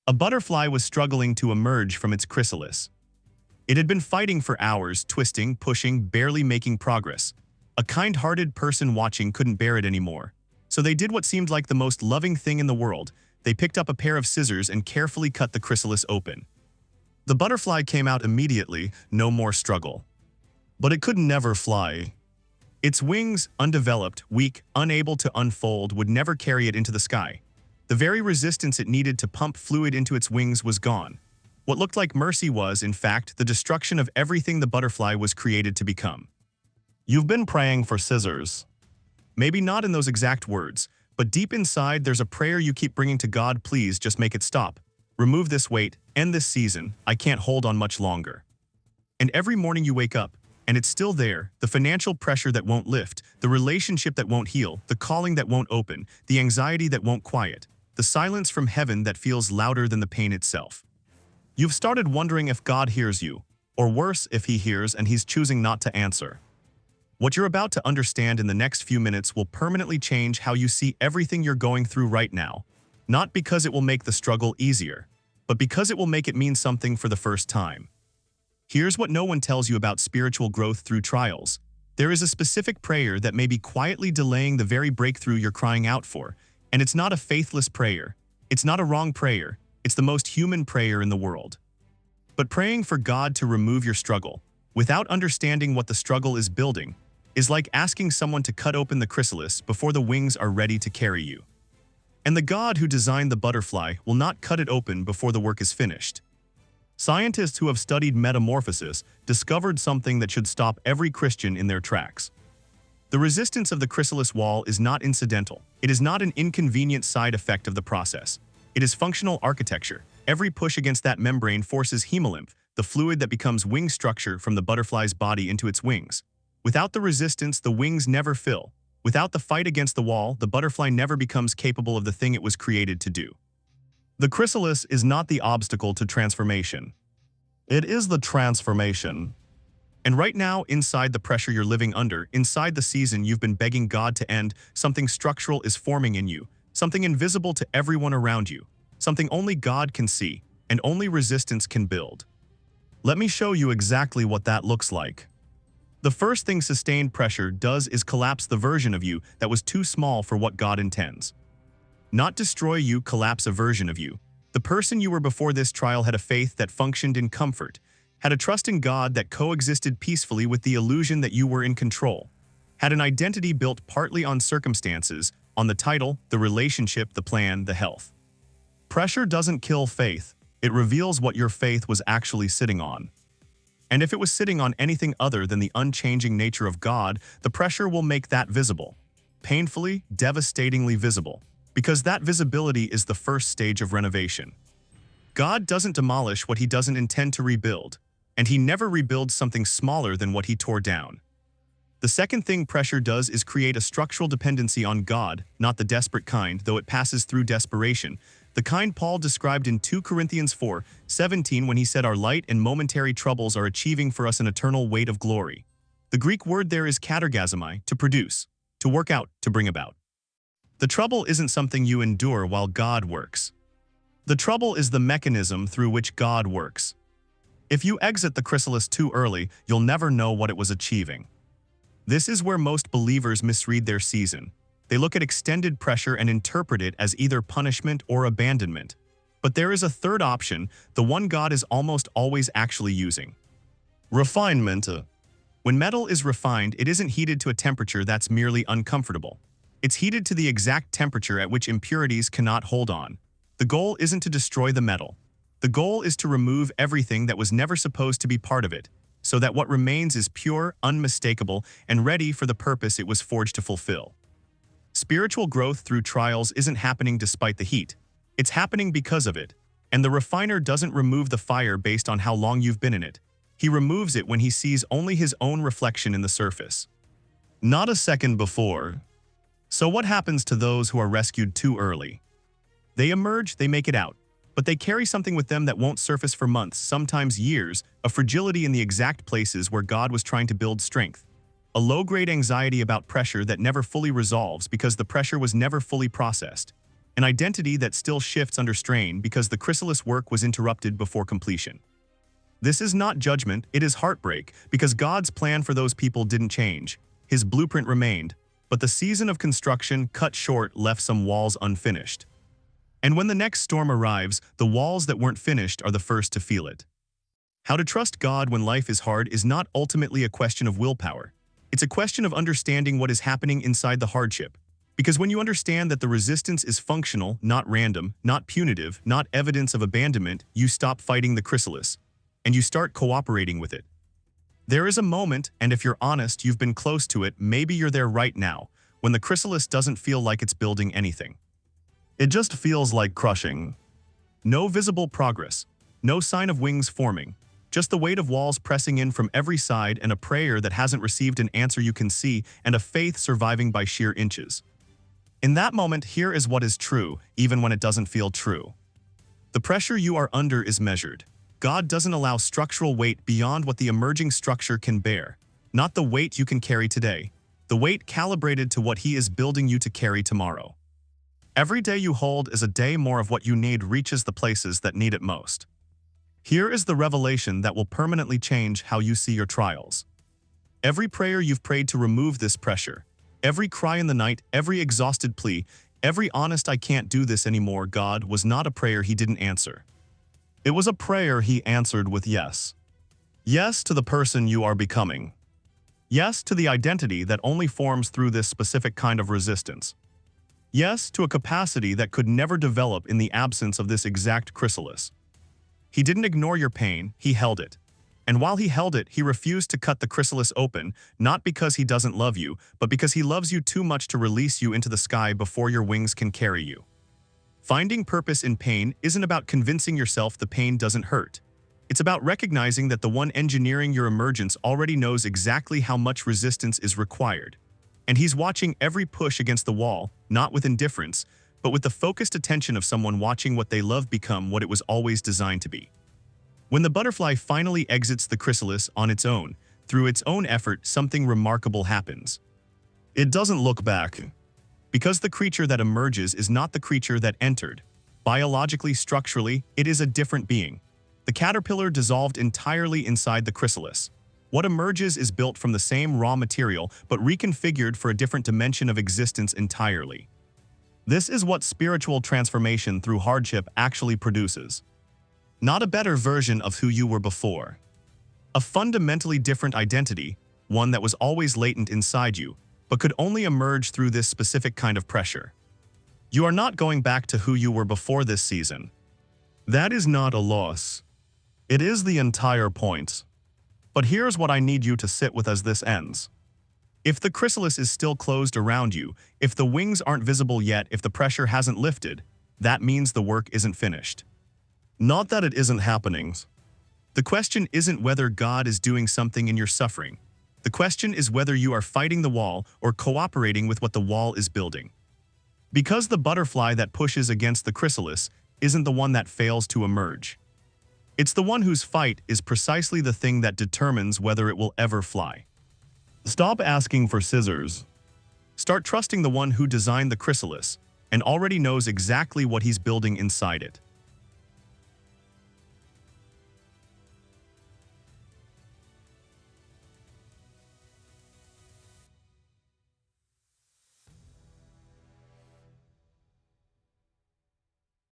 A butterfly was struggling to emerge from its chrysalis. It had been fighting for hours, twisting, pushing, barely making progress. A kind-hearted person watching couldn't bear it anymore. So they did what seemed like the most loving thing in the world. They picked up a pair of scissors and carefully cut the chrysalis open. The butterfly came out immediately, no more struggle. But it could never fly. Its wings, undeveloped, weak, unable to unfold, would never carry it into the sky. The very resistance it needed to pump fluid into its wings was gone. What looked like mercy was, in fact, the destruction of everything the butterfly was created to become. You've been praying for scissors. Maybe not in those exact words, but deep inside there's a prayer you keep bringing to God. Please just make it stop. Remove this weight, end this season, I can't hold on much longer. And every morning you wake up, and it's still there, the financial pressure that won't lift, the relationship that won't heal, the calling that won't open, the anxiety that won't quiet, the silence from heaven that feels louder than the pain itself. You've started wondering if God hears you, or worse, if he hears and he's choosing not to answer. What you're about to understand in the next few minutes will permanently change how you see everything you're going through right now, not because it will make the struggle easier, but because it will make it mean something for the first time. Here's what no one tells you about spiritual growth through trials. There is a specific prayer that may be quietly delaying the very breakthrough you're crying out for, and it's not a faithless prayer. It's not a wrong prayer. It's the most human prayer in the world. But praying for God to remove your struggle, without understanding what the struggle is building, is like asking someone to cut open the chrysalis before the wings are ready to carry you. And the God who designed the butterfly will not cut it open before the work is finished. Scientists who have studied metamorphosis discovered something that should stop every Christian in their tracks. The resistance of the chrysalis wall is not incidental. It is not an inconvenient side effect of the process. It is functional architecture. Every push against that membrane forces hemolymph, the fluid that becomes wing structure from the butterfly's body, into its wings. Without the resistance, the wings never fill. Without the fight against the wall, the butterfly never becomes capable of the thing it was created to do. The chrysalis is not the obstacle to transformation. It is the transformation. And right now, inside the pressure you're living under, inside the season you've been begging God to end, something structural is forming in you, something invisible to everyone around you, something only God can see, and only resistance can build. Let me show you exactly what that looks like. The first thing sustained pressure does is collapse the version of you that was too small for what God intends. Not destroy you, collapse a version of you. The person you were before this trial had a faith that functioned in comfort, had a trust in God that coexisted peacefully with the illusion that you were in control, had an identity built partly on circumstances, on the title, the relationship, the plan, the health. Pressure doesn't kill faith, it reveals what your faith was actually sitting on. And if it was sitting on anything other than the unchanging nature of God, the pressure will make that visible. Painfully, devastatingly visible. Because that visibility is the first stage of renovation. God doesn't demolish what he doesn't intend to rebuild, and he never rebuilds something smaller than what he tore down. The second thing pressure does is create a structural dependency on God, not the desperate kind, though it passes through desperation, the kind Paul described in 2 Corinthians 4:17 when he said our light and momentary troubles are achieving for us an eternal weight of glory. The Greek word there is katergazomai, to produce, to work out, to bring about. The trouble isn't something you endure while God works. The trouble is the mechanism through which God works. If you exit the chrysalis too early, you'll never know what it was achieving. This is where most believers misread their season. They look at extended pressure and interpret it as either punishment or abandonment. But there is a third option, the one God is almost always actually using. Refinement. When metal is refined, it isn't heated to a temperature that's merely uncomfortable. It's heated to the exact temperature at which impurities cannot hold on. The goal isn't to destroy the metal. The goal is to remove everything that was never supposed to be part of it, so that what remains is pure, unmistakable, and ready for the purpose it was forged to fulfill. Spiritual growth through trials isn't happening despite the heat. It's happening because of it. And the refiner doesn't remove the fire based on how long you've been in it. He removes it when he sees only his own reflection in the surface. Not a second before. So what happens to those who are rescued too early? They emerge, they make it out, but they carry something with them that won't surface for months, sometimes years, a fragility in the exact places where God was trying to build strength. A low-grade anxiety about pressure that never fully resolves because the pressure was never fully processed. an identity that still shifts under strain because the chrysalis work was interrupted before completion. This is not judgment, it is heartbreak, because God's plan for those people didn't change. His blueprint remained, but the season of construction cut short left some walls unfinished. And when the next storm arrives, the walls that weren't finished are the first to feel it. How to trust God when life is hard is not ultimately a question of willpower. It's a question of understanding what is happening inside the hardship. Because when you understand that the resistance is functional, not random, not punitive, not evidence of abandonment, you stop fighting the chrysalis, and you start cooperating with it. There is a moment, and if you're honest, you've been close to it, maybe you're there right now, when the chrysalis doesn't feel like it's building anything. It just feels like crushing. No visible progress, no sign of wings forming, just the weight of walls pressing in from every side and a prayer that hasn't received an answer you can see and a faith surviving by sheer inches. In that moment, here is what is true, even when it doesn't feel true. The pressure you are under is measured. God doesn't allow structural weight beyond what the emerging structure can bear, not the weight you can carry today, the weight calibrated to what He is building you to carry tomorrow. Every day you hold is a day more of what you need reaches the places that need it most. Here is the revelation that will permanently change how you see your trials. Every prayer you've prayed to remove this pressure, every cry in the night, every exhausted plea, every honest "I can't do this anymore" God was not a prayer He didn't answer. It was a prayer He answered with yes. Yes to the person you are becoming. Yes to the identity that only forms through this specific kind of resistance. Yes to a capacity that could never develop in the absence of this exact chrysalis. He didn't ignore your pain, He held it. And while He held it, He refused to cut the chrysalis open, not because He doesn't love you, but because He loves you too much to release you into the sky before your wings can carry you. Finding purpose in pain isn't about convincing yourself the pain doesn't hurt. It's about recognizing that the one engineering your emergence already knows exactly how much resistance is required. And He's watching every push against the wall, not with indifference, but with the focused attention of someone watching what they love become what it was always designed to be. When the butterfly finally exits the chrysalis on its own, through its own effort, something remarkable happens. It doesn't look back. Because the creature that emerges is not the creature that entered. Biologically, structurally, it is a different being. The caterpillar dissolved entirely inside the chrysalis. What emerges is built from the same raw material, but reconfigured for a different dimension of existence entirely. This is what spiritual transformation through hardship actually produces. Not a better version of who you were before. A fundamentally different identity, one that was always latent inside you, but could only emerge through this specific kind of pressure. You are not going back to who you were before this season. That is not a loss. It is the entire point. But here's what I need you to sit with as this ends. If the chrysalis is still closed around you, if the wings aren't visible yet, if the pressure hasn't lifted, that means the work isn't finished. Not that it isn't happening. The question isn't whether God is doing something in your suffering. The question is whether you are fighting the wall or cooperating with what the wall is building. Because the butterfly that pushes against the chrysalis isn't the one that fails to emerge. It's the one whose fight is precisely the thing that determines whether it will ever fly. Stop asking for scissors. Start trusting the one who designed the chrysalis and already knows exactly what He's building inside it.